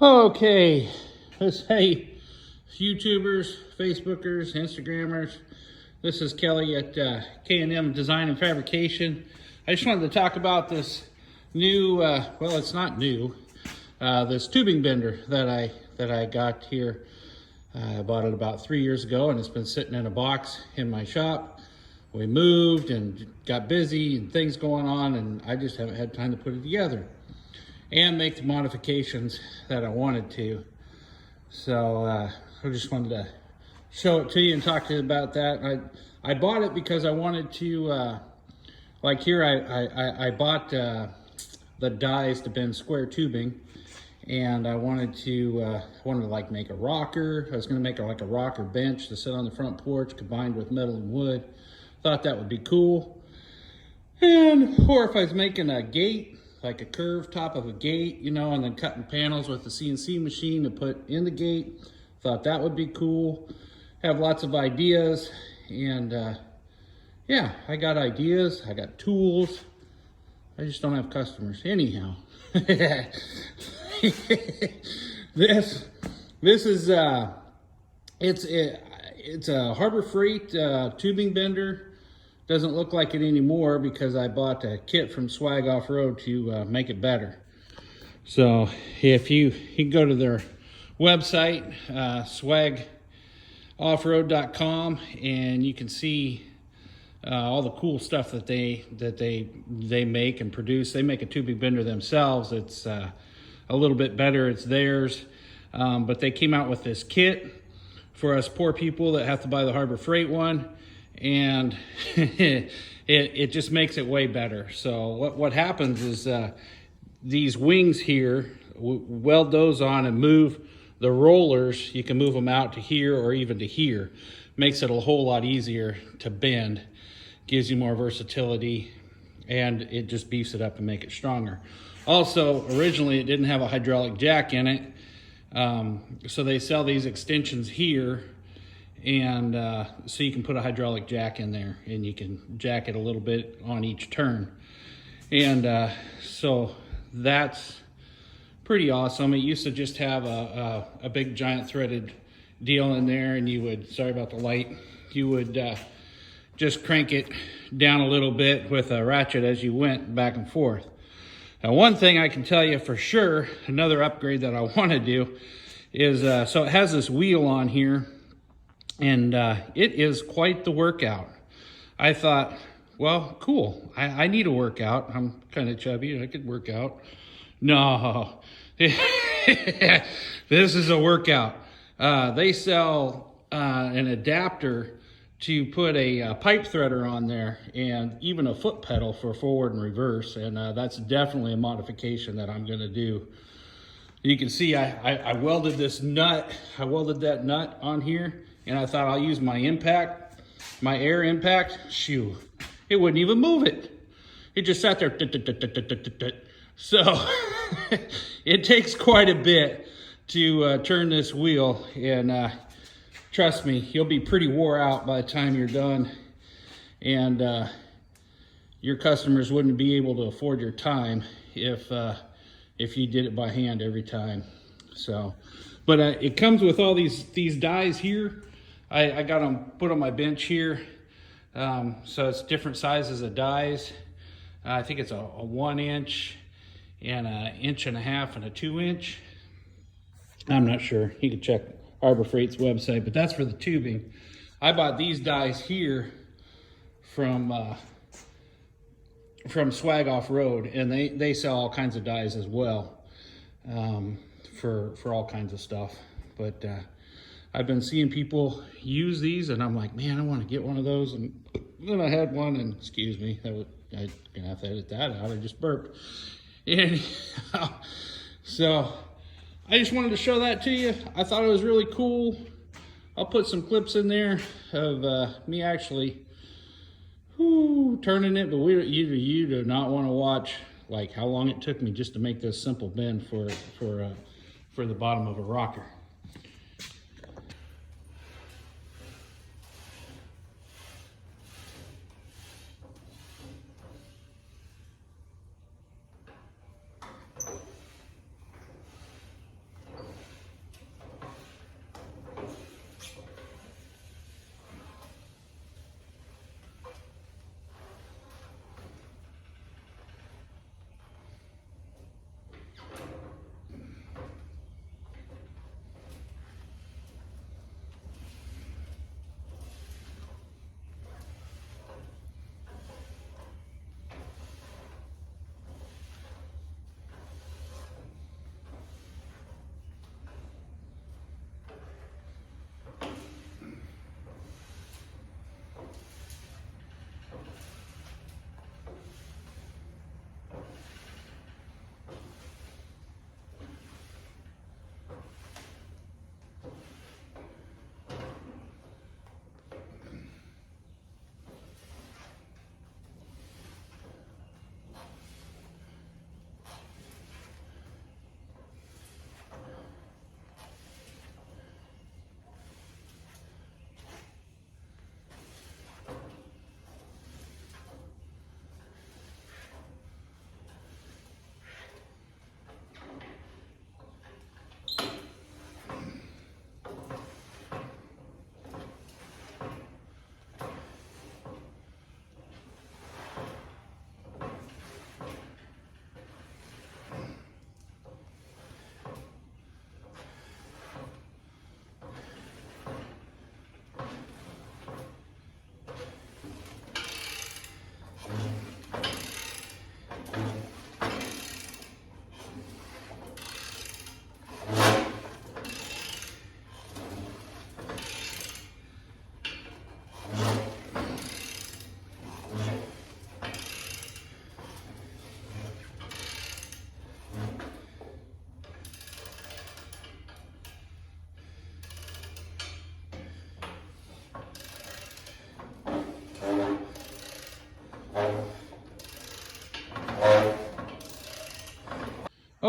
Okay, hey, YouTubers, Facebookers, Instagrammers. This is Kelly at K&M Design and Fabrication. I just wanted to talk about this new, well, it's not new, this tubing bender that I got here. I bought it about 3 years ago, and it's been sitting in a box in my shop. We moved and got busy and things going on, and I just haven't had time to put it together and make the modifications that I wanted to. So I just wanted to show it to you and talk to you about that. I bought it because I wanted to, like here I bought the dies to bend square tubing, and I wanted to like make a rocker. I was going to make like a rocker bench to sit on the front porch combined with metal and wood. Thought that would be cool. Or if I was making a gate, like a curved top of a gate, you know, and then cutting panels with the CNC machine to put in the gate. Thought that would be cool. Have lots of ideas, and yeah, I got ideas, I got tools. I just don't have customers. Anyhow, this is it's a Harbor Freight tubing bender. Doesn't look like it anymore because I bought a kit from Swag Off-Road to make it better. So if you can go to their website, swagoffroad.com, and you can see all the cool stuff that they make and produce. They make a tubing bender themselves. It's a little bit better. It's theirs, but they came out with this kit for us poor people that have to buy the Harbor Freight one. And it just makes it way better. So what happens is these wings here, weld those on and move the rollers. You can move them out to here or even to here. Makes it a whole lot easier to bend. Gives you more versatility, and it just beefs it up and make it stronger. Also, originally it didn't have a hydraulic jack in it. So they sell these extensions here. And so you can put a hydraulic jack in there, and you can jack it a little bit on each turn. And so that's pretty awesome. It used to just have a big giant threaded deal in there, and you would, sorry about the light, you would just crank it down a little bit with a ratchet as you went back and forth. Now, one thing I can tell you for sure, another upgrade that I want to do is, so it has this wheel on here. And it is quite the workout. I thought, well, cool. I need a workout. I'm kind of chubby. I could work out. No, this is a workout. They sell an adapter to put a pipe threader on there, and even a foot pedal for forward and reverse. And that's definitely a modification that I'm going to do. You can see I welded this nut. I welded that nut on here. And I thought I'll use my impact, my air impact. Shoo, it wouldn't even move it. It just sat there. So it takes quite a bit to turn this wheel. And trust me, you'll be pretty wore out by the time you're done. And your customers wouldn't be able to afford your time if you did it by hand every time. So, but it comes with all these dies here. I got them put on my bench here. So it's different sizes of dies. I think it's a 1 inch and an 1.5 inches and a 2 inch. I'm not sure. You can check Harbor Freight's website, but that's for the tubing. I bought these dies here from Swag Off-Road, and they sell all kinds of dies as well, for all kinds of stuff. But I've been seeing people use these, and I'm like, man, I want to get one of those. And then I had one, and excuse me, I'm gonna have to edit that out. I just burped. Anyhow, so I just wanted to show that to you. I thought it was really cool. I'll put some clips in there of me actually turning it, but you do not want to watch like how long it took me just to make this simple bend for the bottom of a rocker.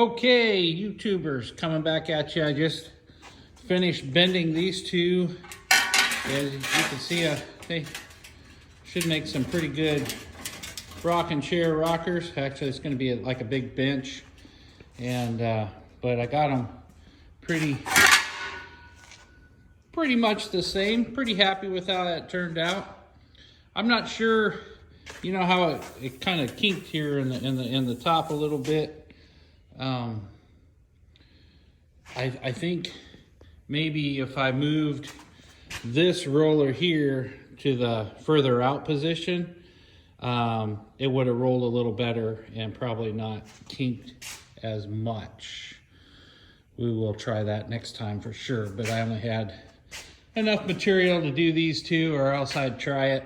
Okay, YouTubers, coming back at you. I just finished bending these two. As you can see, they should make some pretty good rocking chair rockers. Actually, it's going to be like a big bench, and but I got them pretty much the same. Pretty happy with how that turned out. I'm not sure, you know how it kind of kinked here in the top a little bit. I think maybe if I moved this roller here to the further out position, it would have rolled a little better and probably not kinked as much. We will try that next time for sure, but I only had enough material to do these two, or else I'd try it.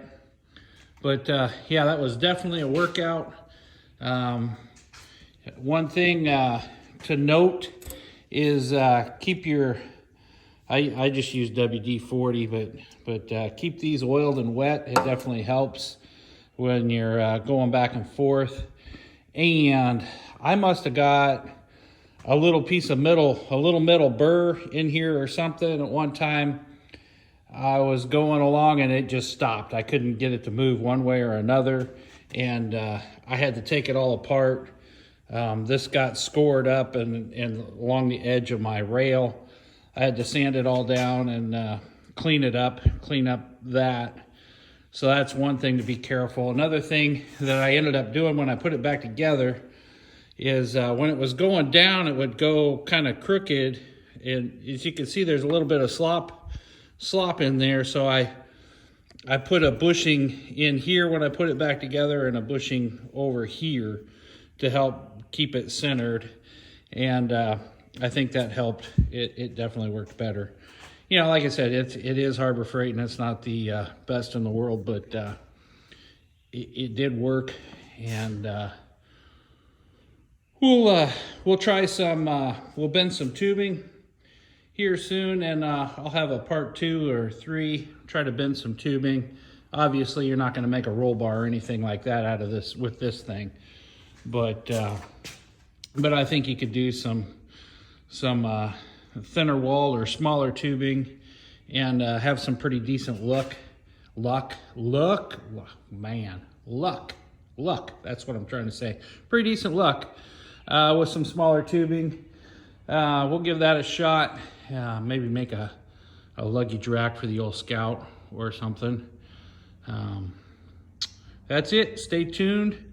But yeah, that was definitely a workout. One thing to note is keep your, I just use WD-40, but keep these oiled and wet. It definitely helps when you're going back and forth. And I must have got a little piece of metal, a little metal burr in here or something. At one time I was going along and it just stopped. I couldn't get it to move one way or another, and I had to take it all apart. This got scored up and along the edge of my rail. I had to sand it all down and clean up that. So that's one thing to be careful. Another thing that I ended up doing when I put it back together is when it was going down, it would go kind of crooked. And as you can see, there's a little bit of slop in there. So I put a bushing in here when I put it back together, and a bushing over here to help keep it centered. And I think that helped. It definitely worked better. You know, like I said, it is Harbor Freight, and it's not the best in the world, but it did work. And we'll try some, we'll bend some tubing here soon, and I'll have a part 2 or 3, try to bend some tubing. Obviously, you're not going to make a roll bar or anything like that out of this with this thing, but I think you could do some thinner wall or smaller tubing and have some pretty decent luck. That's what I'm trying to say. Pretty decent luck with some smaller tubing. We'll give that a shot. Maybe make a luggage rack for the old Scout or something. That's it. Stay tuned.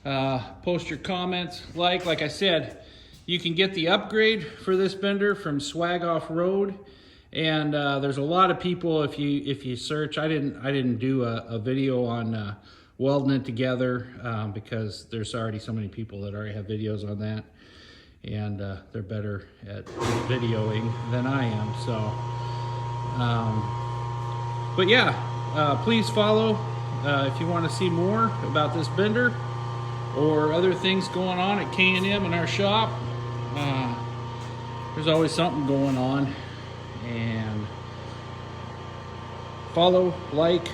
Post your comments. Like I said, you can get the upgrade for this bender from Swag Off Road, and there's a lot of people. If you search, I didn't do a video on welding it together because there's already so many people that already have videos on that, and they're better at videoing than I am. So, but yeah, please follow if you want to see more about this bender or other things going on at K&M in our shop. There's always something going on. And follow, like,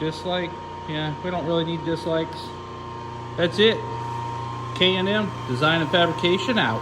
dislike. Yeah, we don't really need dislikes. That's it. K&M Design and Fabrication out.